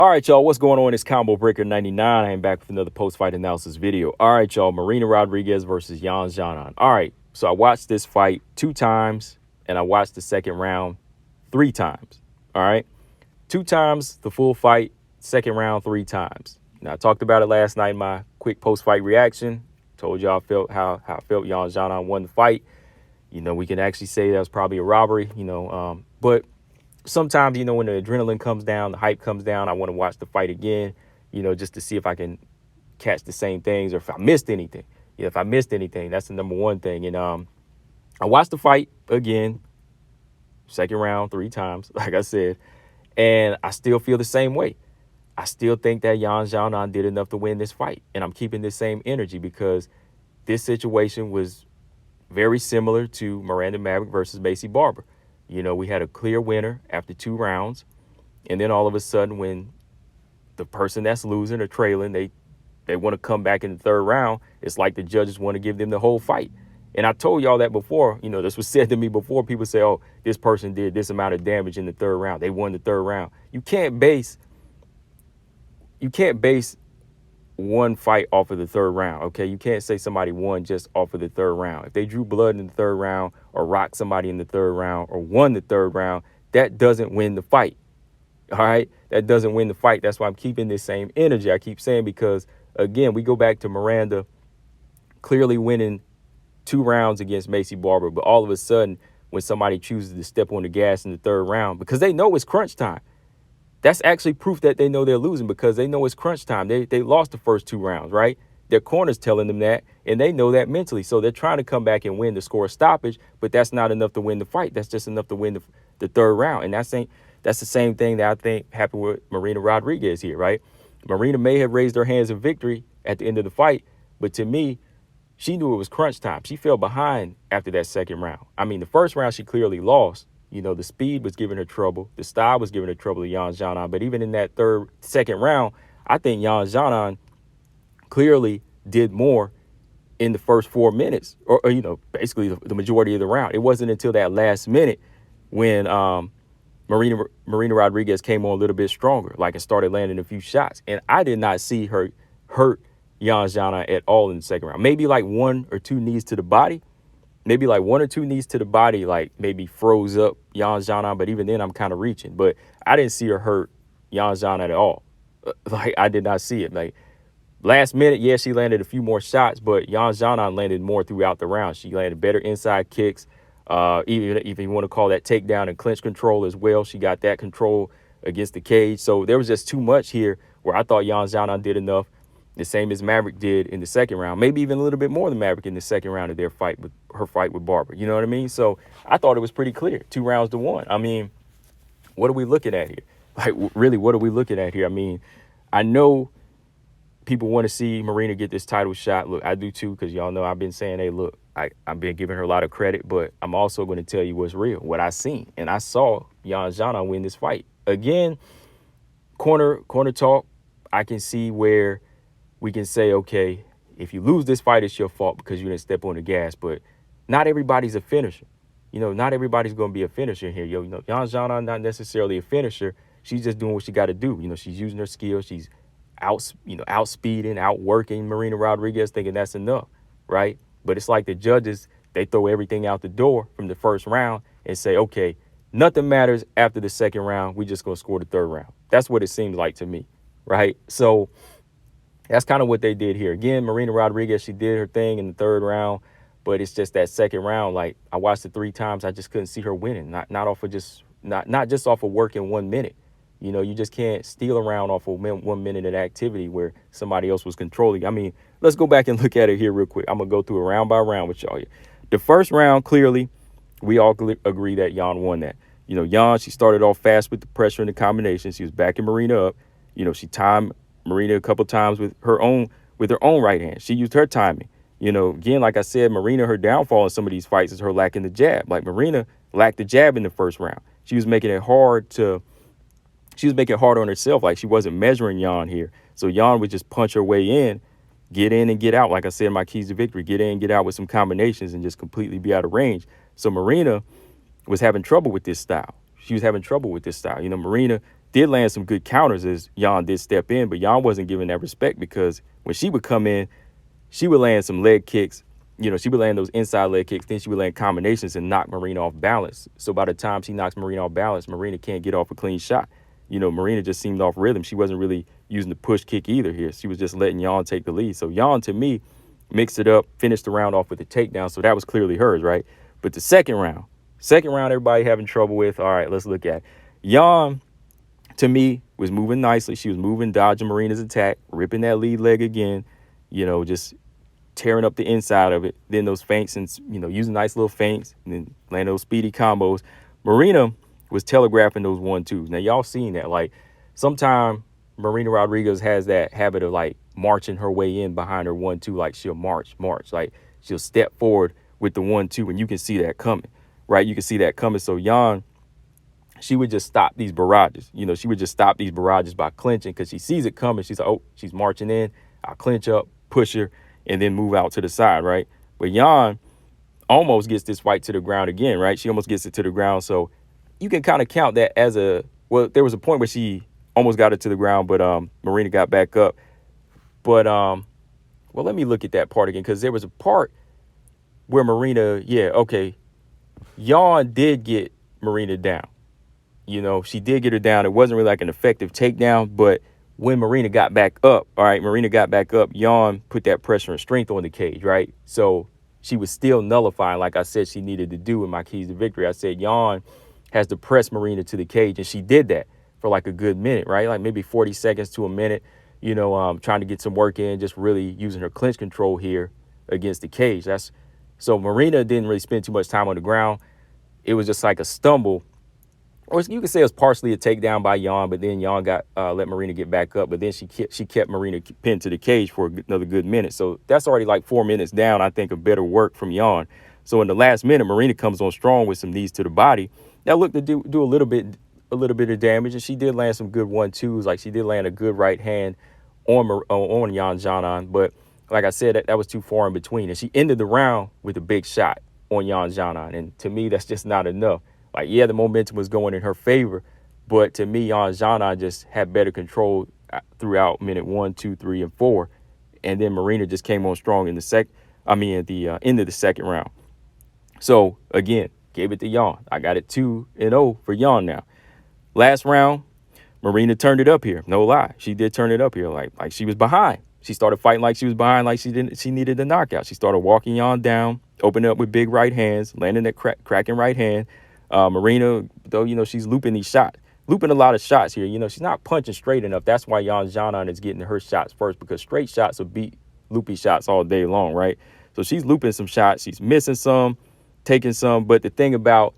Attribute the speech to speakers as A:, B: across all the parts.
A: All right, y'all, what's going on? It's Combo Breaker 99. I am back with another post-fight analysis video. All right, y'all, Marina Rodriguez versus Xiaonan. All right, so I watched this fight 2 times, and I watched the second round 3 times. All right, 2 times the full fight, second round 3 times. Now, I talked about it last night in my quick post-fight reaction. Told y'all how I felt Xiaonan won the fight. You know, we can actually say that was probably a robbery, but sometimes, when the adrenaline comes down, the hype comes down, I want to watch the fight again, just to see if I can catch the same things or if I missed anything. If I missed anything, that's the number one thing. And I watched the fight again, second round 3 times, like I said, and I still feel the same way. I still think that Xiaonan did enough to win this fight. And I'm keeping this same energy because this situation was very similar to Miranda Maverick versus Macy Barber. We had a clear winner after 2 rounds. And then all of a sudden, when the person that's losing or trailing, they want to come back in the 3rd round, it's like the judges want to give them the whole fight. And I told y'all that before. This was said to me before. People say, oh, this person did this amount of damage in the 3rd round. They won the 3rd round. You can't base one fight off of the 3rd round, okay? You can't say somebody won just off of the 3rd round. If they drew blood in the 3rd round or rocked somebody in the 3rd round or won the 3rd round, that doesn't win the fight, all right? That doesn't win the fight. That's why I'm keeping this same energy. I keep saying because, again, we go back to Miranda clearly winning 2 rounds against Macy Barber, but all of a sudden when somebody chooses to step on the gas in the 3rd round because they know it's crunch time, that's actually proof that they know they're losing because they know it's crunch time. They lost the first 2 rounds, right? Their corner's telling them that, and they know that mentally. So they're trying to come back and win the score stoppage, but that's not enough to win the fight. That's just enough to win the 3rd round. And that's the same thing that I think happened with Marina Rodriguez here, right? Marina may have raised her hands in victory at the end of the fight, but to me, she knew it was crunch time. She fell behind after that 2nd round. I mean, the 1st round she clearly lost. The speed was giving her trouble. The style was giving her trouble to Xiaonan. But even in that 2nd round, I think Xiaonan clearly did more in the first 4 minutes, or basically the majority of the round. It wasn't until that last minute when Marina Rodriguez came on a little bit stronger, and started landing a few shots. And I did not see her hurt Xiaonan at all in the 2nd round. Maybe 1 or 2 knees to the body. Maybe 1 or 2 knees to the body, maybe froze up Xiaonan, but even then I'm kind of reaching. But I didn't see her hurt Xiaonan at all. I did not see it. Last minute, yeah, she landed a few more shots, but Xiaonan landed more throughout the round. She landed better inside kicks, even if you want to call that takedown and clinch control as well. She got that control against the cage. So there was just too much here where I thought Xiaonan did enough. The same as Maverick did in the 2nd round, maybe even a little bit more than Maverick in the 2nd round of her fight with Barber. You know what I mean? So I thought it was pretty clear, 2 rounds to 1. I mean, what are we looking at here? Really, what are we looking at here? I mean, I know people want to see Marina get this title shot. Look, I do too, because y'all know I've been saying, hey, look, I've been giving her a lot of credit, but I'm also going to tell you what's real, what I seen. And I saw Xiaonan win this fight. Again, corner talk, I can see where we can say, okay, if you lose this fight, it's your fault because you didn't step on the gas. But not everybody's a finisher. Not everybody's going to be a finisher here. Xiaonan not necessarily a finisher. She's just doing what she got to do. She's using her skills. She's outspeeding, outworking Marina Rodriguez, thinking that's enough, right? But it's like the judges, they throw everything out the door from the 1st round and say, okay, nothing matters after the 2nd round. We just going to score the 3rd round. That's what it seems like to me, right? So that's kind of what they did here. Again, Marina Rodriguez, she did her thing in the 3rd round, but it's just that 2nd round. I watched it 3 times. I just couldn't see her winning. Not just off of work in 1 minute. You just can't steal around off of 1 minute of activity where somebody else was controlling. I mean, let's go back and look at it here real quick. I'm gonna go through it round by round with y'all here. The 1st round, clearly, we all agree that Jan won that. Jan, she started off fast with the pressure and the combination. She was backing Marina up. She timed Marina a couple times with her own right hand. She used her timing. Again, like I said, Marina, her downfall in some of these fights is her lacking the jab. Marina lacked the jab in the 1st round. She was making it hard on herself. She wasn't measuring Jan here. So Jan would just punch her way in, get in and get out. Like I said, my keys to victory, get in, get out with some combinations and just completely be out of range. So Marina was having trouble with this style. Marina did land some good counters as Jan did step in, but Jan wasn't giving that respect because when she would come in, she would land some leg kicks. She would land those inside leg kicks. Then she would land combinations and knock Marina off balance. So by the time she knocks Marina off balance, Marina can't get off a clean shot. Marina just seemed off rhythm. She wasn't really using the push kick either here. She was just letting Jan take the lead. So Jan, to me, mixed it up, finished the round off with a takedown. So that was clearly hers, right? But the second round, everybody having trouble with. All right, let's look at it. Jan, to me, was moving nicely. She was moving, dodging Marina's attack, ripping that lead leg again, just tearing up the inside of it. Then those feints and, using nice little feints and then landing those speedy combos. Marina was telegraphing those 1-2s. Now, y'all seen that. Like, sometime Marina Rodriguez has that habit of, like, marching her way in behind her 1-2. Like, she'll march. Like, she'll step forward with the 1-2, and you can see that coming, right? You can see that coming. So, Jan, she would just stop these barrages. She would just stop these barrages by clinching because she sees it coming. She's like, oh, she's marching in. I'll clinch up, push her, and then move out to the side, right? But Jan almost gets this fight to the ground again, right? She almost gets it to the ground. So you can kind of count that as there was a point where she almost got it to the ground, but Marina got back up. But, let me look at that part again, because there was a part where Marina, Jan did get Marina down. She did get her down. It wasn't really like an effective takedown, but when Marina got back up, Jan put that pressure and strength on the cage, right? So she was still nullifying, like I said she needed to do in my keys to victory. I said Jan has to press Marina to the cage, and she did that for like a good minute, right? Like maybe 40 seconds to a minute, trying to get some work in, just really using her clinch control here against the cage. So Marina didn't really spend too much time on the ground. It was just like a stumble. Or you could say it was partially a takedown by Jan, but then Jan let Marina get back up. But then she kept Marina pinned to the cage for another good minute. So that's already like 4 minutes down, I think, of better work from Jan. So in the last minute, Marina comes on strong with some knees to the body. That looked to do a little bit of damage, and she did land some good 1-2s. Like she did land a good right hand on Xiaonan. But like I said, that was too far in between. And she ended the round with a big shot on Xiaonan. And to me, that's just not enough. Like, yeah, the momentum was going in her favor, but to me, Xiaonan just had better control throughout minute 1, 2, 3, and 4. And then Marina just came on strong in the at the end of the second round. So again, gave it to Jan. I got it 2-0 for Jan now. Last round, Marina turned it up here. No lie. She did turn it up here. Like she was behind. She started fighting like she was behind, like she needed a knockout. She started walking Jan down, opening up with big right hands, landing that cracking right hand. Marina, though, she's looping a lot of shots here. She's not punching straight enough. That's why Xiaonan is getting her shots first, because straight shots will beat loopy shots all day long, right? So she's looping some shots. She's missing some, taking some. But the thing about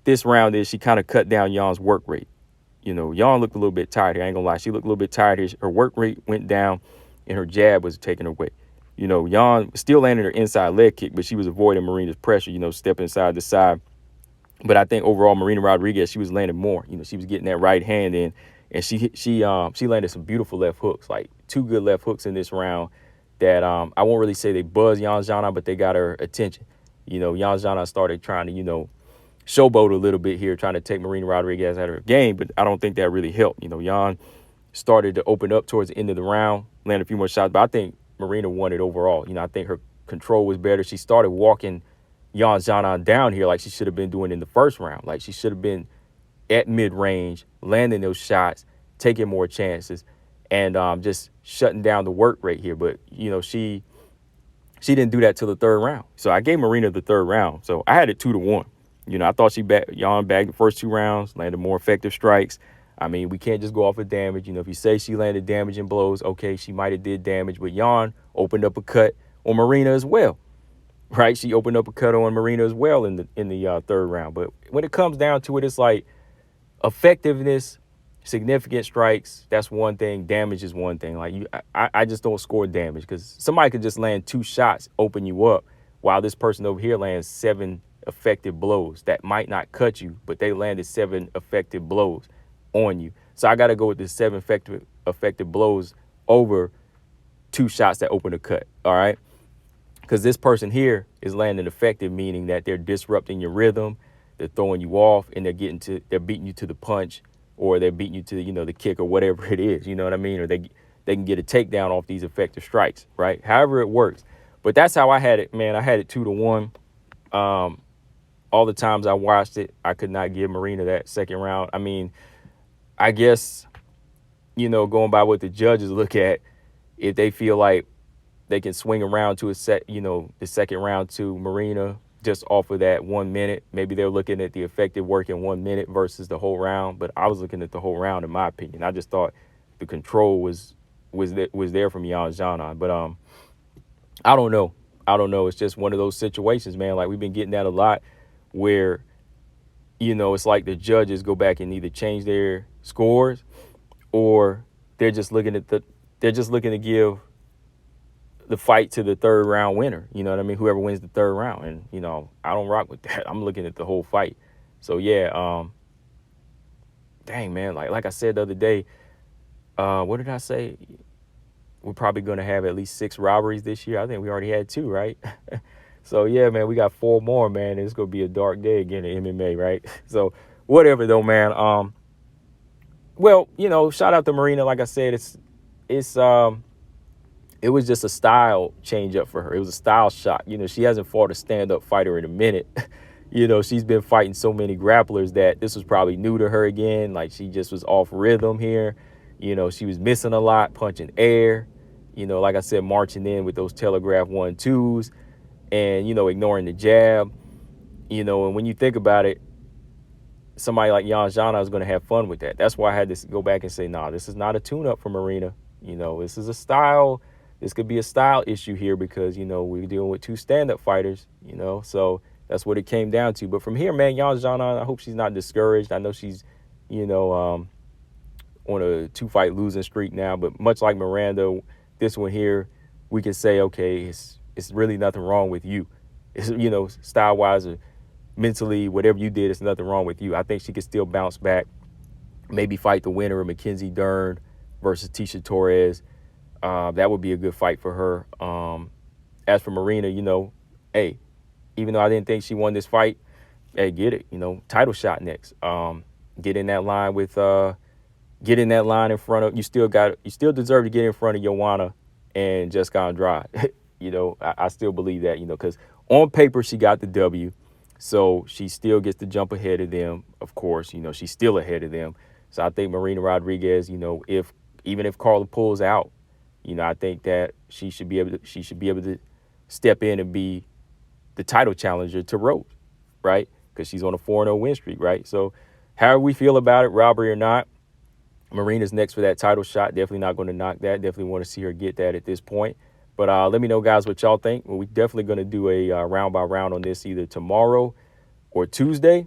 A: this round is she kind of cut down Jan's work rate. Jan looked a little bit tired here. I ain't gonna lie. She looked a little bit tired here. Her work rate went down and her jab was taken away. Jan still landed her inside leg kick, but she was avoiding Marina's pressure, stepping side to side. But I think overall, Marina Rodriguez, she was landing more. She was getting that right hand in, and she landed some beautiful left hooks, like 2 good left hooks in this round that I won't really say they buzzed Xiaonan, but they got her attention. Xiaonan started trying to, showboat a little bit here, trying to take Marina Rodriguez out of her game, but I don't think that really helped. Jan started to open up towards the end of the round, landed a few more shots, but I think Marina won it overall. I think her control was better. She started walking Xiaonan down here like she should have been doing in the first round. Like she should have been at mid-range, landing those shots, taking more chances, and just shutting down the work rate here. But, she didn't do that till the third round. So I gave Marina the third round. So I had it 2-1. I thought Jan bagged the first 2 rounds, landed more effective strikes. I mean, we can't just go off of damage. If you say she landed damaging blows, okay, she might have did damage, but Jan opened up a cut on Marina as well. Right, she opened up a cut on Marina as well in the third round. But when it comes down to it, it's like effectiveness, significant strikes. That's one thing. Damage is one thing. Like I just don't score damage because somebody could just land 2 shots, open you up, while this person over here lands 7 effective blows that might not cut you, but they landed 7 effective blows on you. So I got to go with the 7 effective blows over 2 shots that open a cut. All right. Because this person here is landing effective, meaning that they're disrupting your rhythm, they're throwing you off, and they're beating you to the punch or they're beating you to, the kick or whatever it is, you know what I mean? Or they can get a takedown off these effective strikes, right? However it works. But that's how I had it, man. I had it 2-1. All the times I watched it, I could not give Marina that second round. I mean, I guess, going by what the judges look at, if they feel like they can swing around to the second round to Marina just off of that 1 minute, maybe they're looking at the effective work in 1 minute versus the whole round. But I was looking at the whole round, in my opinion. I just thought the control was there from Xiaonan. But I don't know. It's just one of those situations, man. Like, we've been getting that a lot, where it's like the judges go back and either change their scores, or they're just looking to give the fight to the third round winner. You know what I mean? Whoever wins the third round. And, I don't rock with that. I'm looking at the whole fight. So yeah, dang, man, like I said the other day, what did I say? We're probably going to have at least 6 robberies this year. I think we already had 2, right? So yeah, man, we got 4 more, man. It's going to be a dark day again in MMA, right? So whatever though, man. Well, shout out to Marina. Like I said, it was just a style change up for her. It was a style shot. She hasn't fought a stand-up fighter in a minute. She's been fighting so many grapplers that this was probably new to her again. Like, she just was off rhythm here. She was missing a lot, punching air. Like I said, marching in with those telegraph 1-2s and, ignoring the jab. And when you think about it, somebody like Xiaonan is going to have fun with that. That's why I had to go back and say, nah, this is not a tune-up for Marina. This is a style. This could be a style issue here because, we're dealing with 2 stand-up fighters, So that's what it came down to. But from here, man, Xiaonan, I hope she's not discouraged. I know she's, on a 2-fight losing streak now. But much like Miranda, this one here, we can say, okay, it's really nothing wrong with you. It's, style-wise or mentally, whatever you did, it's nothing wrong with you. I think she could still bounce back, maybe fight the winner of Mackenzie Dern versus Tisha Torres. That would be a good fight for her. As for Marina, hey, even though I didn't think she won this fight, hey, get it, title shot next. Get in that line in front of, you still deserve to get in front of Wmma and Jessica Andrade. I still believe that, because on paper she got the W, so she still gets to jump ahead of them. Of course, she's still ahead of them. So I think Marina Rodriguez, even if Carla pulls out, I think that she should be able to step in and be the title challenger to Rose, right? Because she's on a 4-0 win streak, right? So however we feel about it, robbery or not, Marina's next for that title shot. Definitely not going to knock that. Definitely want to see her get that at this point. But let me know, guys, what y'all think. Well, we're definitely going to do a round by round on this either tomorrow or Tuesday.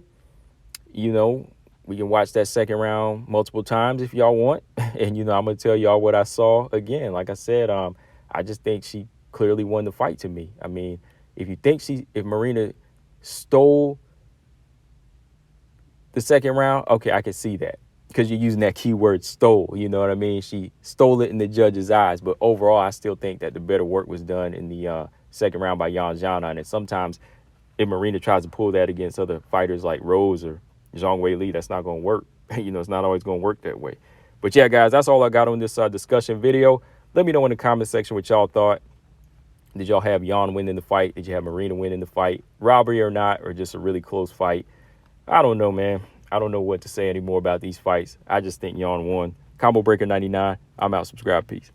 A: We can watch that second round multiple times if y'all want. And, I'm going to tell y'all what I saw again. Like I said, I just think she clearly won the fight to me. I mean, if Marina stole the second round, okay, I can see that. Because you're using that keyword stole, you know what I mean? She stole it in the judge's eyes. But overall, I still think that the better work was done in the second round by Xiaonan. And sometimes if Marina tries to pull that against other fighters like Rose or Zhang Wei Li, that's not going to work. It's not always going to work that way. But yeah, guys, that's all I got on this discussion video. Let me know in the comment section what y'all thought. Did y'all have Jan win in the fight? Did you have Marina win in the fight? Robbery or not, or just a really close fight? I don't know, man. I don't know what to say anymore about these fights. I just think Jan won. Combo Breaker 99. I'm out. Subscribe. Peace.